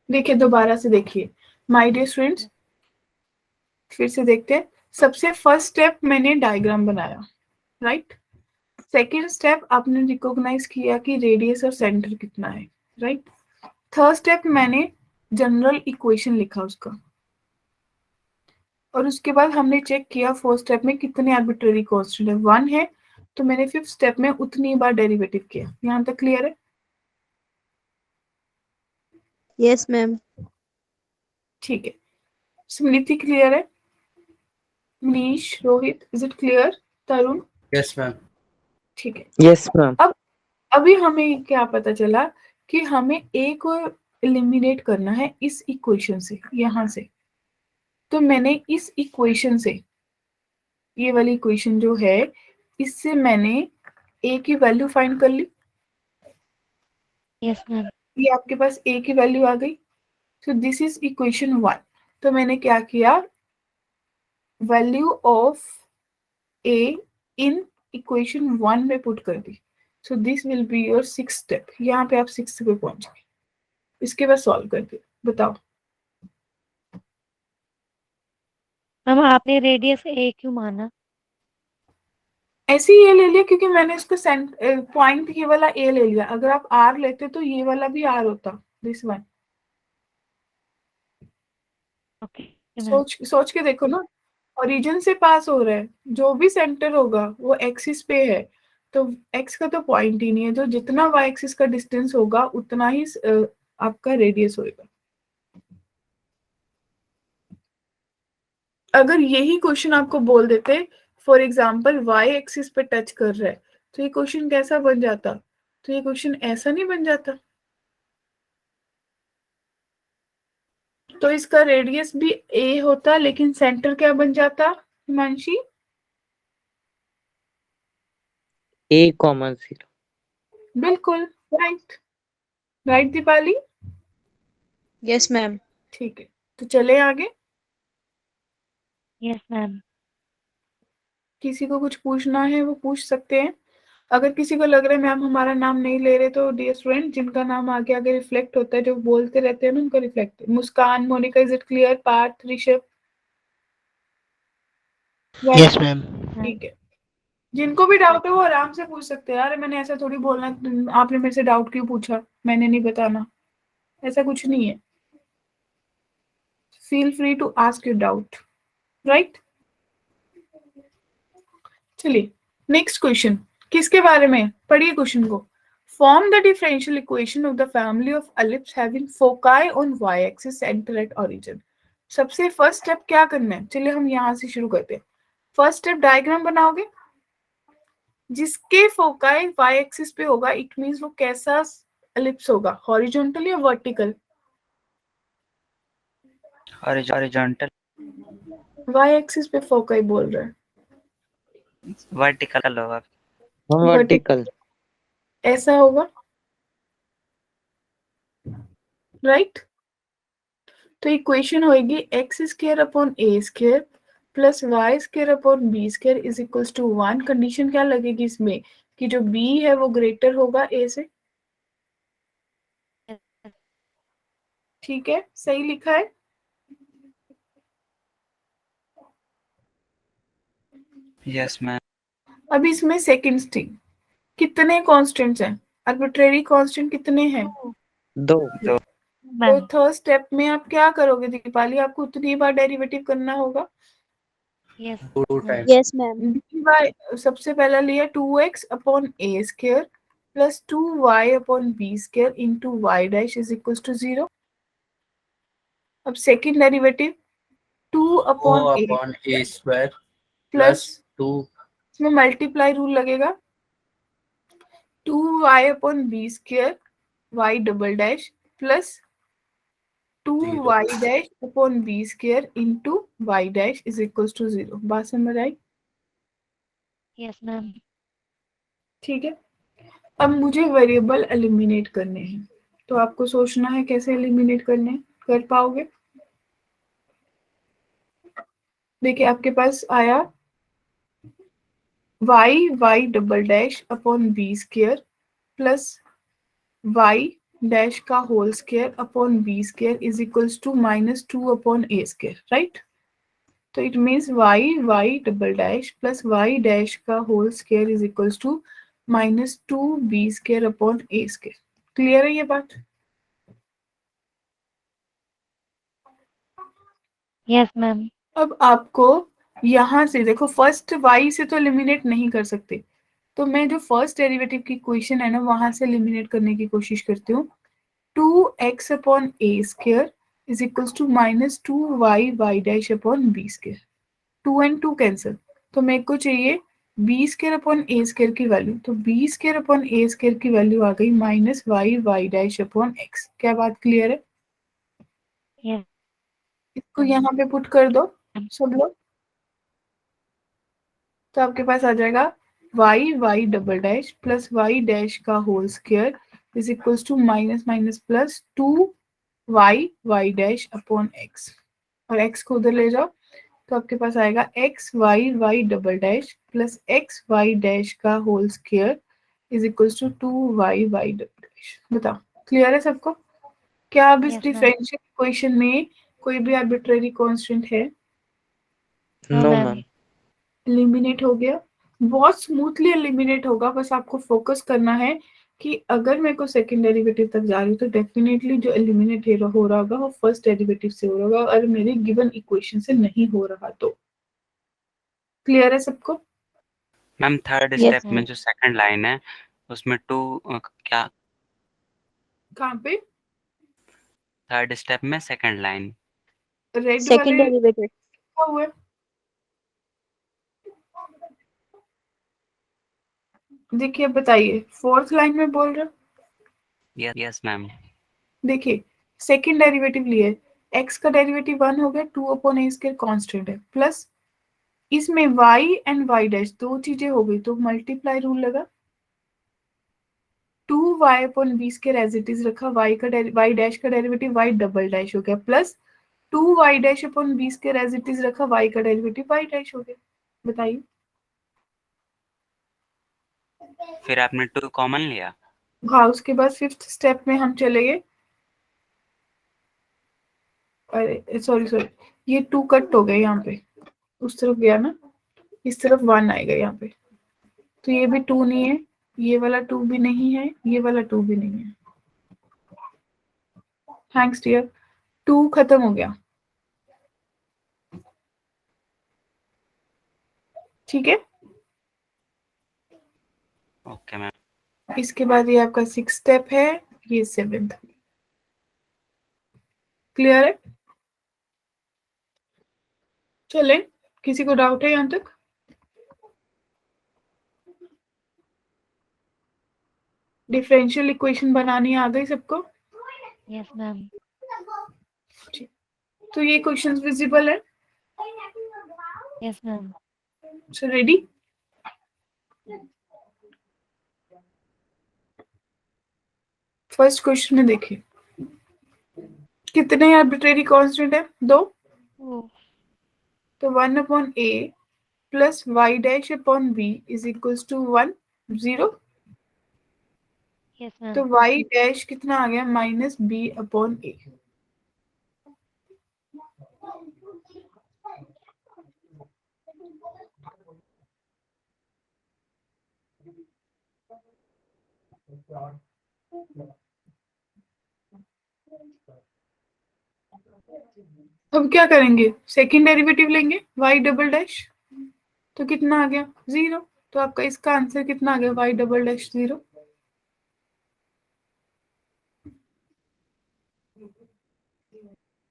देखिए दोबारा से देखिए माय डियर स्टूडेंट्स, फिर से देखते हैं। सबसे फर्स्ट स्टेप मैंने डायग्राम बनाया, राइट। सेकेंड स्टेप आपने रिकॉग्नाइज किया कि रेडियस और सेंटर कितना है, राइट। थर्ड स्टेप मैंने जनरल इक्वेशन लिखा उसका, और उसके बाद हमने चेक किया फोर्थ स्टेप में कितने आर्बिट्ररी कांस्टेंट है, 1 है। तो मैंने फिफ्थ स्टेप में उतनी बार डेरिवेटिव किया। यहाँ तक क्लियर है, यस मैम। ठीक है। स्मृति क्लियर है, Manish, Rohit, is it clear, Tarun, yes ma'am. ठीक है। Yes, ma'am. अभी हमें क्या पता चला कि हमें a को एलिमिनेट करना है इस इक्वेशन से, यहां से। तो मैंने इस इक्वेशन से, ये वाली इक्वेशन जो है, इससे मैंने a की वैल्यू फाइंड कर ली। Yes, ma'am. ये आपके पास a की वैल्यू आ गई। So this is equation 1। तो मैंने क्या किया, value of a in equation 1 में पुट कर दी। So this will be your 6th step. यहाँ पे आप 6th पे पहुंच गए, इसके बाद सॉल्व कर दिया। बताओ, मैम आपने रेडियस a क्यों माना? ऐसे ही ये ले लिया क्योंकि मैंने इसको पॉइंट ये वाला ए ले लिया। अगर आप आर लेते तो ये वाला भी आर होता, दिस वन। Okay ma'am. सोच के देखो ना, ओरिजिन से पास हो रहा है, जो भी सेंटर होगा वो एक्सिस पे है, तो एक्स का तो पॉइंट ही नहीं है, जो जितना वाई एक्सिस का डिस्टेंस होगा उतना ही आपका रेडियस होगा। अगर यही क्वेश्चन आपको बोल देते फॉर एग्जाम्पल वाई एक्सिस पे टच कर रहा है, तो ये क्वेश्चन कैसा बन जाता? तो ये क्वेश्चन ऐसा नहीं बन जाता। तो इसका रेडियस भी ए होता, लेकिन सेंटर क्या बन जाता हिमांशी? A,0। बिल्कुल right. Right Deepali? Yes, ma'am. ठीक है, तो चले आगे। Yes ma'am. किसी को कुछ पूछना है वो पूछ सकते हैं। अगर किसी को लग रहा है मैम हमारा नाम नहीं ले रहे, तो डियर स्टूडेंट, जिनका नाम आगे आगे रिफ्लेक्ट होता है, जो बोलते रहते हैं ना, उनका reflect. Muskan, Monika, is it clear? Parth, Rishabh? Yes ma'am. ठीक है, जिनको भी डाउट है वो आराम से पूछ सकते हैं। यार मैंने ऐसा थोड़ी बोलना आपने मेरे से डाउट क्यों पूछा, मैंने नहीं बताना, ऐसा कुछ नहीं है। Feel free to ask your doubt, right? चलिए नेक्स्ट क्वेश्चन, किसके बारे में? पढ़िए क्वेश्चन को। Form the differential equation of the family of ellipse having foci on Y axis centre at origin. सबसे फर्स्ट स्टेप क्या करना है? चलिए हम यहां से शुरू करते हैं। फर्स्ट स्टेप डायग्राम बनाओगे, जिसके फोकाई वाई एक्सिस पे होगा, इट मींस वो कैसा एलिप्स होगा, हॉरिजॉन्टल या वर्टिकल? हॉरिजॉन्टल। वाई एक्सिस पे फोकाई बोल रहा है, वर्टिकल होगा। वर्टिकल। ऐसा होगा, राइट? तो इक्वेशन होगी X square upon A square plus Y square upon B square is equals to 1। Condition क्या लगेगी इसमें कि जो b है वो ग्रेटर होगा a से। ठीक है, सही लिखा है? Yes ma'am. अब इसमें सेकंड थिंग, कितने कांस्टेंट्स हैं? आर्बिट्रेरी कांस्टेंट कितने हैं? 2। तो मैम थर्ड स्टेप में आप क्या करोगे दीपाली? आपको उतनी बार डेरिवेटिव करना होगा। Yes 2 ma'am. Times. Yes, ma'am. by सबसे पहला लिया 2x upon A square plus 2y upon B square into Y dash is equal to 0। अब second derivative 2 2 upon A upon A square plus, plus 2 इसमें multiply rule लगेगा, 2y upon B square Y double dash plus 2y dash upon B square into Y dash is equal to 0। बात समझ आई? Yes ma'am. ठीक है, अब मुझे variable eliminate करने हैं, तो आपको सोचना है कैसे एलिमिनेट करने हैं। कर पाओगे? देखिए आपके पास आया y double dash upon B square plus Y dash का whole square upon B square is equals to -2 upon A square, right? तो it means y double dash plus Y dash का whole square is equals to -2 b square upon A square. Clear है ये बात? Yes ma'am. अब आपको यहां से देखो, फर्स्ट वाई से तो एलिमिनेट नहीं कर सकते, तो मैं जो फर्स्ट डेरिवेटिव की इक्वेशन है ना, वहां से एलिमिनेट करने की कोशिश करती हूँ। 2x upon A square is equals to -2y Y dash upon B square. 2 and 2 cancel, तो मेरे को चाहिए बी स्क्वायर अपॉन ए स्क्वायर की वैल्यू, तो बी स्क्वायर अपॉन ए स्क्वायर की वैल्यू आ गई -y Y dash upon X. क्या बात क्लियर है? यस इसको यहाँ पे पुट कर दो सब लोग, तो आपके पास आ जाएगा y double dash plus Y dash का whole square is equals to minus minus plus 2y dash upon x, और x को उधर ले जाओ, तो आपके पास आएगा y double dash plus Y dash का whole square is equals to 2y double dash. बताओ क्लियर है सबको? क्या अब इस Yes, ma'am. डिफरेंशियल इक्वेशन में कोई भी आर्बिट्रेरी कांस्टेंट है? No, no ma'am. Ma'am. Eliminate हो गया, बहुत स्मूथली एलिमिनेट होगा। बस आपको फोकस करना है कि अगर मेरे को सेकंड डेरिवेटिव तक जा रही हूँ तो डेफिनेटली जो एलिमिनेट हो रहा होगा वो फर्स्ट डेरिवेटिव से हो रहा होगा, और मेरी गिवन इक्वेशन से नहीं हो रहा। तो क्लियर है सबको? मैम थर्ड Yes, स्टेप में जो सेकंड लाइन है उसमें क्या कहाँ पे? थर्ड स्टेप में सेकंड लाइन रेड second वाले derivative. लिखा हुआ है। देखिए बताइए, फोर्थ लाइन में बोल रहा हूँ। यस मैम देखिए सेकंड डेरिवेटिव लिए, x का डेरिवेटिव 1 हो गया, 2/a² कांस्टेंट है, प्लस इसमें y एंड y डैश दो चीजें हो गई तो मल्टीप्लाई रूल लगा, 2y/b² एज इट इज रखा, y डैश का डेरिवेटिव y डबल डैश हो गया, plus 2y'/b² as it is रखा, y का डेरिवेटिव y डैश हो गया। बताइए। फिर आपने 2 कॉमन लिया। हाँ, उसके बाद फिफ्थ स्टेप में हम चले गए, अरे सॉरी ये 2 कट हो गए यहाँ पे, उस तरफ गया ना, इस तरफ 1 आएगा यहाँ पे, तो ये भी 2 नहीं है, ये वाला 2 भी नहीं है, ये वाला 2 भी नहीं है। थैंक्स डियर, 2 खत्म हो गया। ठीक है, ओके मैम। इसके बाद ये आपका 6 स्टेप है, ये 7th। क्लियर है? चले, किसी को डाउट है यहाँ तक? डिफरेंशियल इक्वेशन बनानी आ गई सबको? Yes ma'am. तो ये क्वेश्चंस विजिबल है? Yes ma'am. So ready? First question में देखिए, कितने आर्बिट्रेरी कांस्टेंट है? 2। तो 1/a plus y'/b is equals to 1, 0। Yes तो मैम। y डैश कितना आ गया? -b/a। अब क्या करेंगे? सेकंड डेरिवेटिव लेंगे, y डबल डैश, तो कितना आ गया? 0। तो आपका इसका आंसर कितना आ गया? y double dash 0।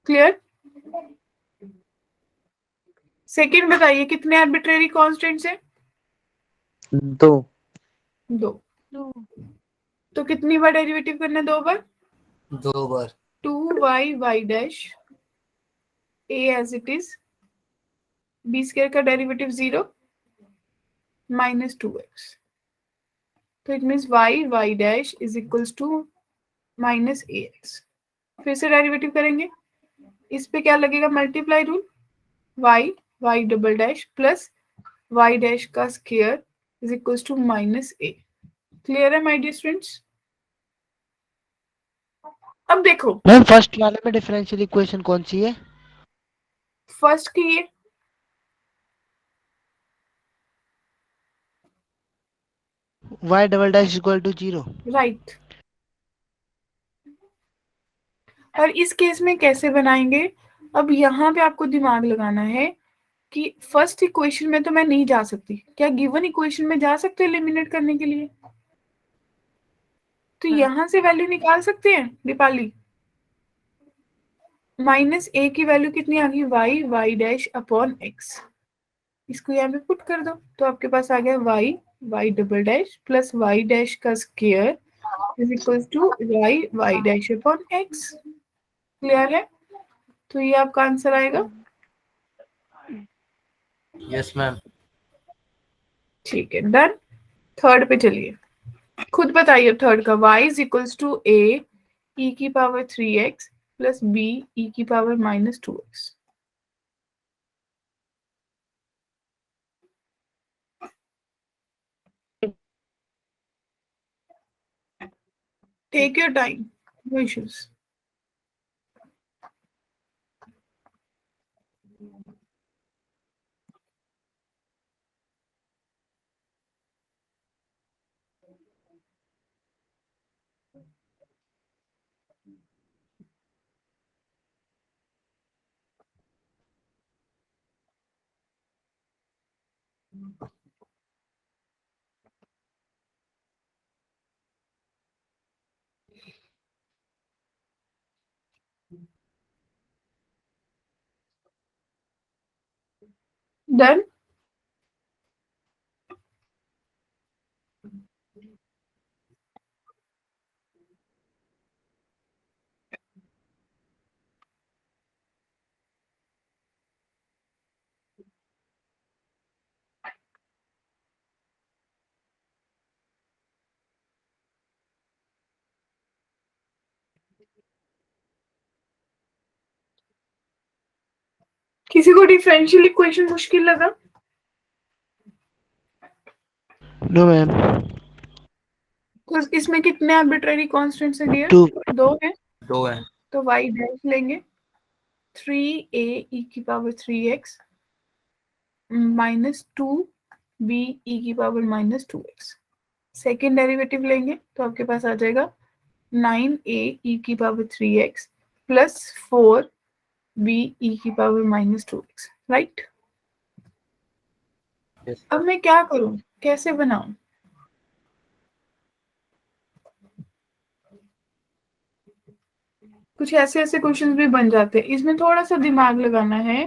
Clear? Second बताइए, कितने आर्बिट्रेरी कांस्टेंट्स है? 2 2। तो कितनी बार डेरिवेटिव करना है? 2 बार। 2 बार। 2y dash a as it is, b² का डेरिवेटिव 0 -2x, तो it means y dash is equals to -ax। फिर से डेरिवेटिव करेंगे, इस पे क्या लगेगा? Multiply rule, y double dash plus y dash का square is equals to -a। Clear है माय डियर स्टूडेंट्स? अब देखो, मैम फर्स्ट वाले में डिफरेंशियल इक्वेशन कौन सी है? फर्स्ट की ये y double dash equal to 0। Right. और इस केस में कैसे बनाएंगे? अब यहाँ पे आपको दिमाग लगाना है कि फर्स्ट इक्वेशन में तो मैं नहीं जा सकती, क्या गिवन इक्वेशन में जा सकते एलिमिनेट करने के लिए? तो यहाँ से वैल्यू निकाल सकते हैं दीपाली। -a की वैल्यू कितनी आ गई? y dash upon x। इसको यहाँ पे पुट कर दो, तो आपके पास आ गया y double dash plus y dash का square is equal to y dash upon x। Clear है? तो ये आपका आंसर आएगा। Yes ma'am. ठीक है, डन। थर्ड पे चलिए, खुद बताइए थर्ड का। y is equals to a e की power 3x plus b e की power -2x। Take your time, no issues. Done. किसी को डिफरेंशियल इक्वेशन मुश्किल लगा? No, ma'am. तो इसमें कितने आर्बिट्ररी कांस्टेंट्स हैं डियर? 2. 2 हैं। 2 है। तो y डैश लेंगे 3a e की power 3x minus 2b e की power minus 2x। Second derivative लेंगे तो आपके पास आ जाएगा 9a e की power 3x plus 4b e की power minus 2x। Right. Yes, अब मैं क्या करूं, कैसे बनाऊं? कुछ ऐसे ऐसे क्वेश्चंस भी बन जाते हैं। इसमें थोड़ा सा दिमाग लगाना है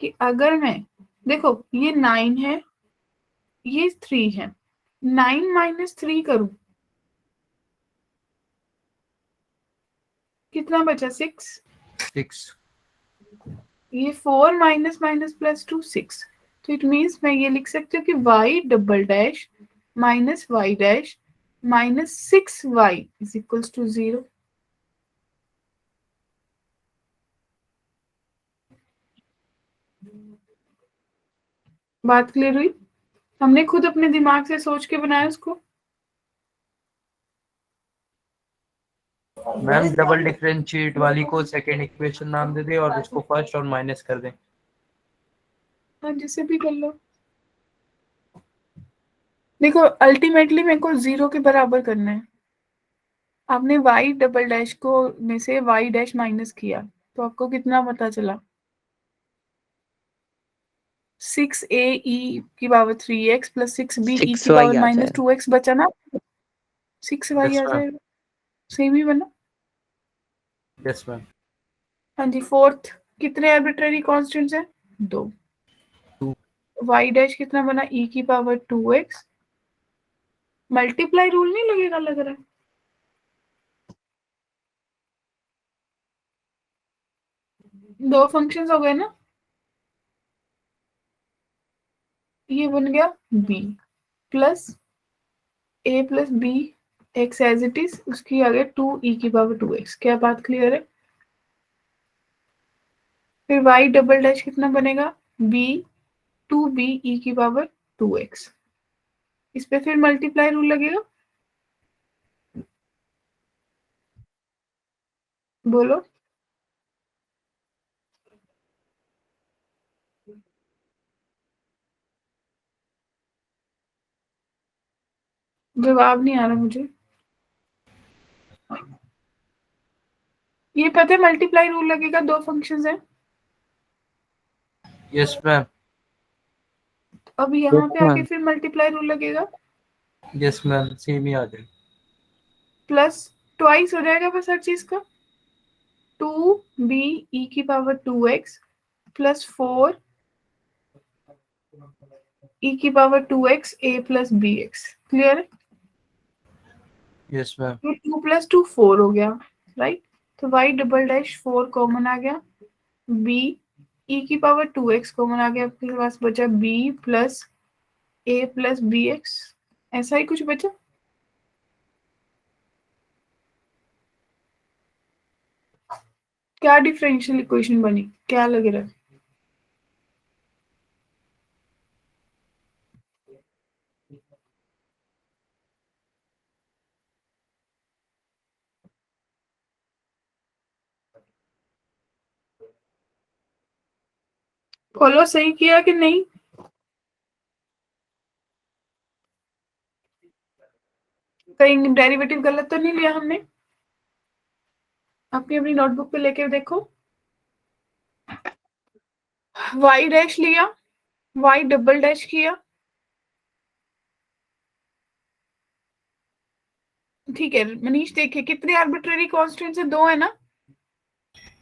कि अगर मैं, देखो ये 9 है, ये 3 है, 9 माइनस 3 करूं, कितना बचा? 6। 6। ये 4 माइनस माइनस प्लस 2 6। तो इट मीन्स मैं ये लिख सकती हूँ कि y double dash minus Y dash minus 6y is equals to 0। बात क्लियर हुई? हमने खुद अपने दिमाग से सोच के बनाया उसको। मैम डबल डिफरेंशिएट वाली को सेकंड इक्वेशन नाम दे दे और इसको फर्स्ट और माइनस कर दें। हाँ, जिसे भी कर लो। देखो अल्टीमेटली मेरे को 0 के बराबर करना है। आपने y डबल डैश को में से y डैश माइनस किया तो आपको कितना पता चला? 6a e की power 3x plus 6b e की 6y पावर आ माइनस जाएगा। 2x बचा ना? 6y Yes, आ ma'am. जाएगा। सेम ही बना। Yes ma'am. हाँ जी। फोर्थ कितने आर्बिट्ररी कांस्टेंट्स हैं? 2। 2। y डैश कितना बना? e की पावर 2x। मल्टीप्लाई रूल नहीं लगेगा लग रहा है। दो फंक्शंस हो गए ना। ये बन गया b plus a plus b x as it is, उसकी आगे 2e की पावर 2x। क्या बात क्लियर है? फिर y डबल डैश कितना बनेगा? b 2b e की पावर 2x। इस पे फिर मल्टीप्लाई रूल लगेगा। बोलो। जवाब नहीं आ रहा मुझे। ये पता है मल्टीप्लाई रूल लगेगा, दो फंक्शंस हैं। Yes ma'am. अब यहाँ पे आके मैम। फिर मल्टीप्लाई रूल लगेगा। यस मैम, सेम ही आ जाए। प्लस ट्वाइस हो जाएगा बस हर चीज का। 2b e की पावर 2x प्लस 4 e की power 2x a plus bx। Clear है? Yes ma'am. ये 2 प्लस 2 4 हो गया। राइट। तो y डबल डैश 4 कॉमन आ गया। b e की पावर 2x कॉमन आ गया। आपके पास बचा b plus a plus bx। ऐसा ही कुछ बचा। क्या डिफरेंशियल इक्वेशन बनी? क्या लग रहा है? खोलो, सही किया कि नहीं? कहीं डेरिवेटिव गलत तो नहीं लिया हमने? अपनी अपनी नोटबुक पे लेके देखो। y डैश लिया, y डबल डैश किया, ठीक है मनीष, देखिए कितने आर्बिट्ररी कॉन्स्टेंट्स है, 2 है ना।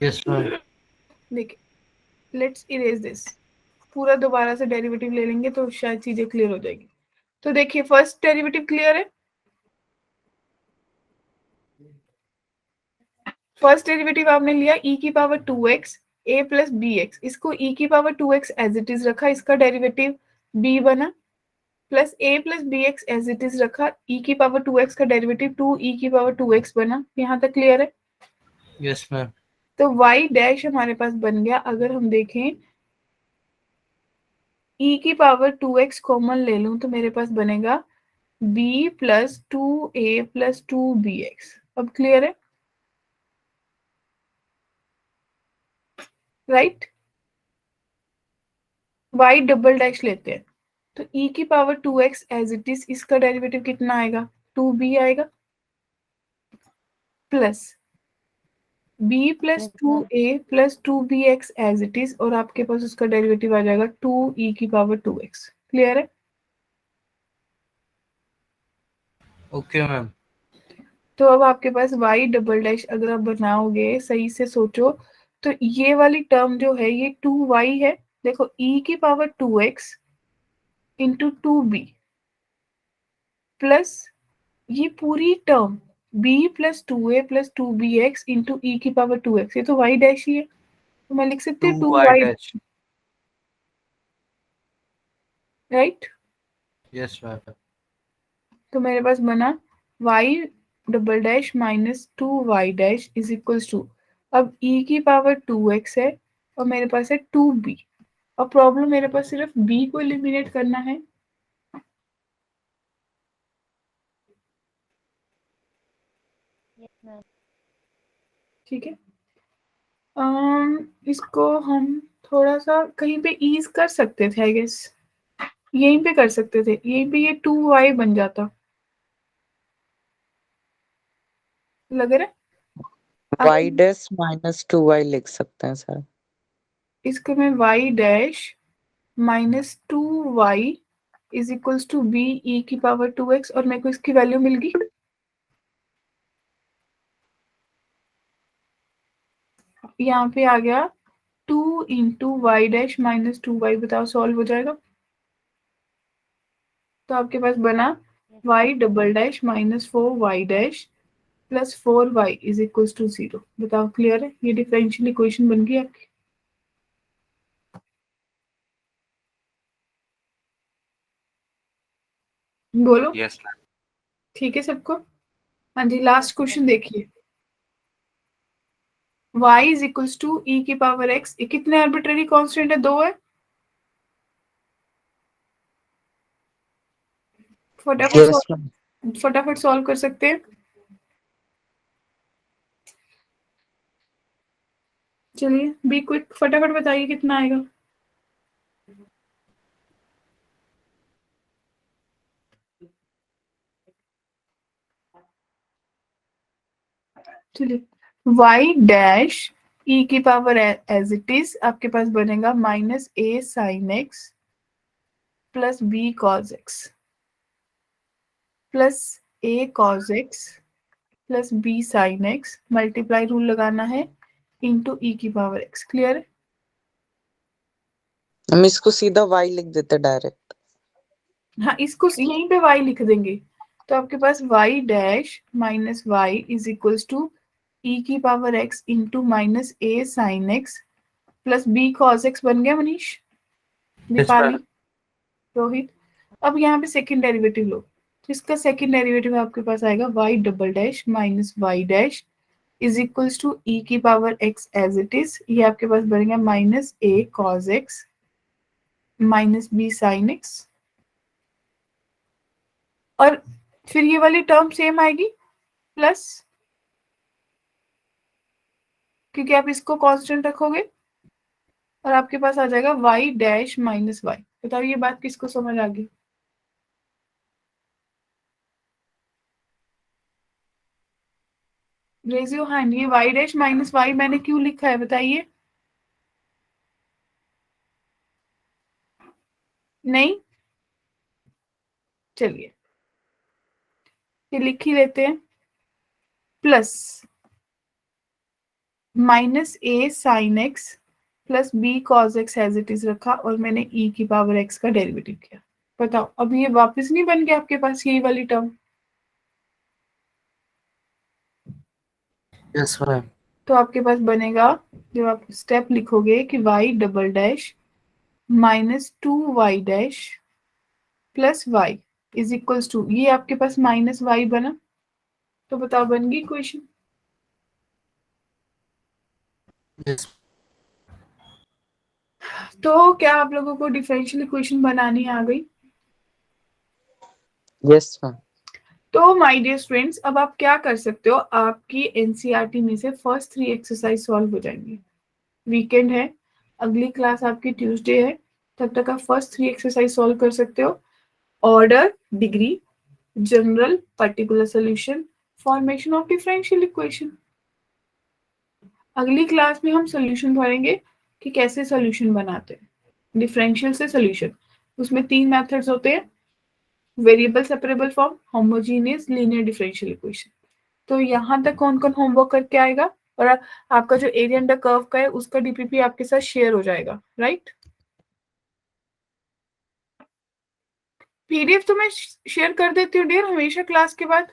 Yes ma'am. देखिए लेट्स इरेज दिस, पूरा दोबारा से डेरिवेटिव ले लेंगे तो शायद चीजें क्लियर हो जाएगी। तो देखिए फर्स्ट डेरिवेटिव क्लियर है। फर्स्ट डेरिवेटिव आपने लिया e की power 2x a plus B X, इसको e की power 2x as it is रखा, इसका डेरिवेटिव b बना, plus a plus B X as it is रखा, e की पावर 2x का डेरिवेटिव 2e की पावर 2x बना। यहाँ तक क्लियर है। Yes ma'am. तो y डैश हमारे पास बन गया। अगर हम देखें e की पावर 2x कॉमन ले लूं तो मेरे पास बनेगा b plus 2a plus 2bx। अब क्लियर है, राइट। y डबल डैश लेते हैं तो e की power 2x as it is, इसका डेरिवेटिव कितना आएगा, 2b आएगा, plus b plus 2a plus 2bx as it is, और आपके पास उसका डेरिवेटिव आ जाएगा 2e की पावर 2x। क्लियर है। Okay ma'am. तो अब आपके पास y डबल डैश अगर आप बनाओगे, सही से सोचो, तो ये वाली टर्म जो है ये 2y है। देखो e की power 2x into 2b plus ये पूरी term b plus 2a plus 2bx into e की पावर 2x, ये तो y डैश ही है, तो मैं लिख सकती हूँ 2y 2y, dash. Right. Yes ma'am. तो मेरे पास बना y double dash minus 2y dash is equals to, अब e की पावर 2x है और मेरे पास है 2b, और प्रॉब्लम मेरे पास सिर्फ b को एलिमिनेट करना है। ठीक है। इसको हम थोड़ा सा कहीं पे ईज कर सकते थे, आई गेस यहीं पे कर सकते थे, यहीं पे ये 2y बन जाता, लग रहा है। y डैश माइनस 2y लिख सकते हैं सर। इसको मैं y dash minus 2y is equals to b e की पावर 2x, और मेरे को इसकी वैल्यू मिल गई। यहाँ पे आ गया 2 into Y dash minus 2y, बताओ सॉल्व हो जाएगा। तो आपके पास बना y double dash minus 4y dash plus 4y is equals to 0। बताओ क्लियर है, ये डिफरेंशियल इक्वेशन बन गई आपकी। बोलो। Yes ma'am. ठीक है सबको। हाँ जी, लास्ट क्वेश्चन देखिए। y is equals to e की पावर x, कितने आर्बिट्ररी कांस्टेंट है, 2 है। Yes ma'am. फटाफट सॉल्व कर सकते हैं। चलिए बी क्विक, फटाफट बताइए कितना आएगा। चलिए y डैश e की पावर एज इट इज आपके पास बनेगा minus a sine x plus b cos x plus a cos x plus b sine x, multiply rule लगाना है, इंटू e की पावर x। क्लियर है। हम इसको सीधा y लिख देते डायरेक्ट। हाँ, इसको यहीं पे y लिख देंगे, तो आपके पास y dash minus y is equals to e की power x into minus a sine x plus b cos x बन गया मनीष, दीपाली, रोहित। अब यहाँ पे सेकंड डेरिवेटिव लो, तो इसका सेकंड डेरिवेटिव आपके पास आएगा y double dash minus y dash is equals to e की power x as it is, ये आपके पास बनेगा minus a cos x minus b sine x, और फिर ये वाली टर्म सेम आएगी प्लस, क्योंकि आप इसको कांस्टेंट रखोगे, और आपके पास आ जाएगा y डैश माइनस y। बताओ ये बात किसको समझ आ गई। रेज योर हैंड, ये y डैश माइनस y मैंने क्यों लिखा है बताइए। नहीं, चलिए ये लिख ही लेते हैं। Plus minus a sine x plus b cos x as it is रखा और मैंने e की पावर x का डेरिवेटिव किया। बताओ अब ये वापस नहीं बन गया आपके पास यही वाली टर्म? Yes ma'am. तो आपके पास बनेगा जब आप स्टेप लिखोगे कि y double dash minus 2y dash plus y is equals to, ये आपके पास माइनस y बना। तो बताओ बन गई इक्वेशन? यस तो क्या आप लोगों को डिफरेंशियल इक्वेशन बनानी आ गई? Yes, ma'am. तो माय डियर स्टूडेंट्स अब आप क्या कर सकते हो, आपकी एनसीईआरटी में से फर्स्ट 3 एक्सरसाइज सॉल्व हो जाएंगी। वीकेंड है, अगली क्लास आपकी ट्यूसडे है, तब तक आप फर्स्ट 3 एक्सरसाइज सॉल्व कर सकते हो। Order, degree, general, particular solution, formation of differential equation. अगली क्लास में हम सॉल्यूशन पढ़ेंगे कि कैसे सॉल्यूशन बनाते हैं डिफरेंशियल से सॉल्यूशन। उसमें 3 मेथड्स होते हैं, variable separable form, homogeneous, linear differential equation. तो यहाँ तक कौन कौन होमवर्क करके आएगा? और आपका जो एरिया अंडर कर्व का है उसका डीपीपी आपके साथ शेयर हो जाएगा, राइट? पीडीएफ तो मैं शेयर कर देती हूँ डियर हमेशा क्लास के बाद।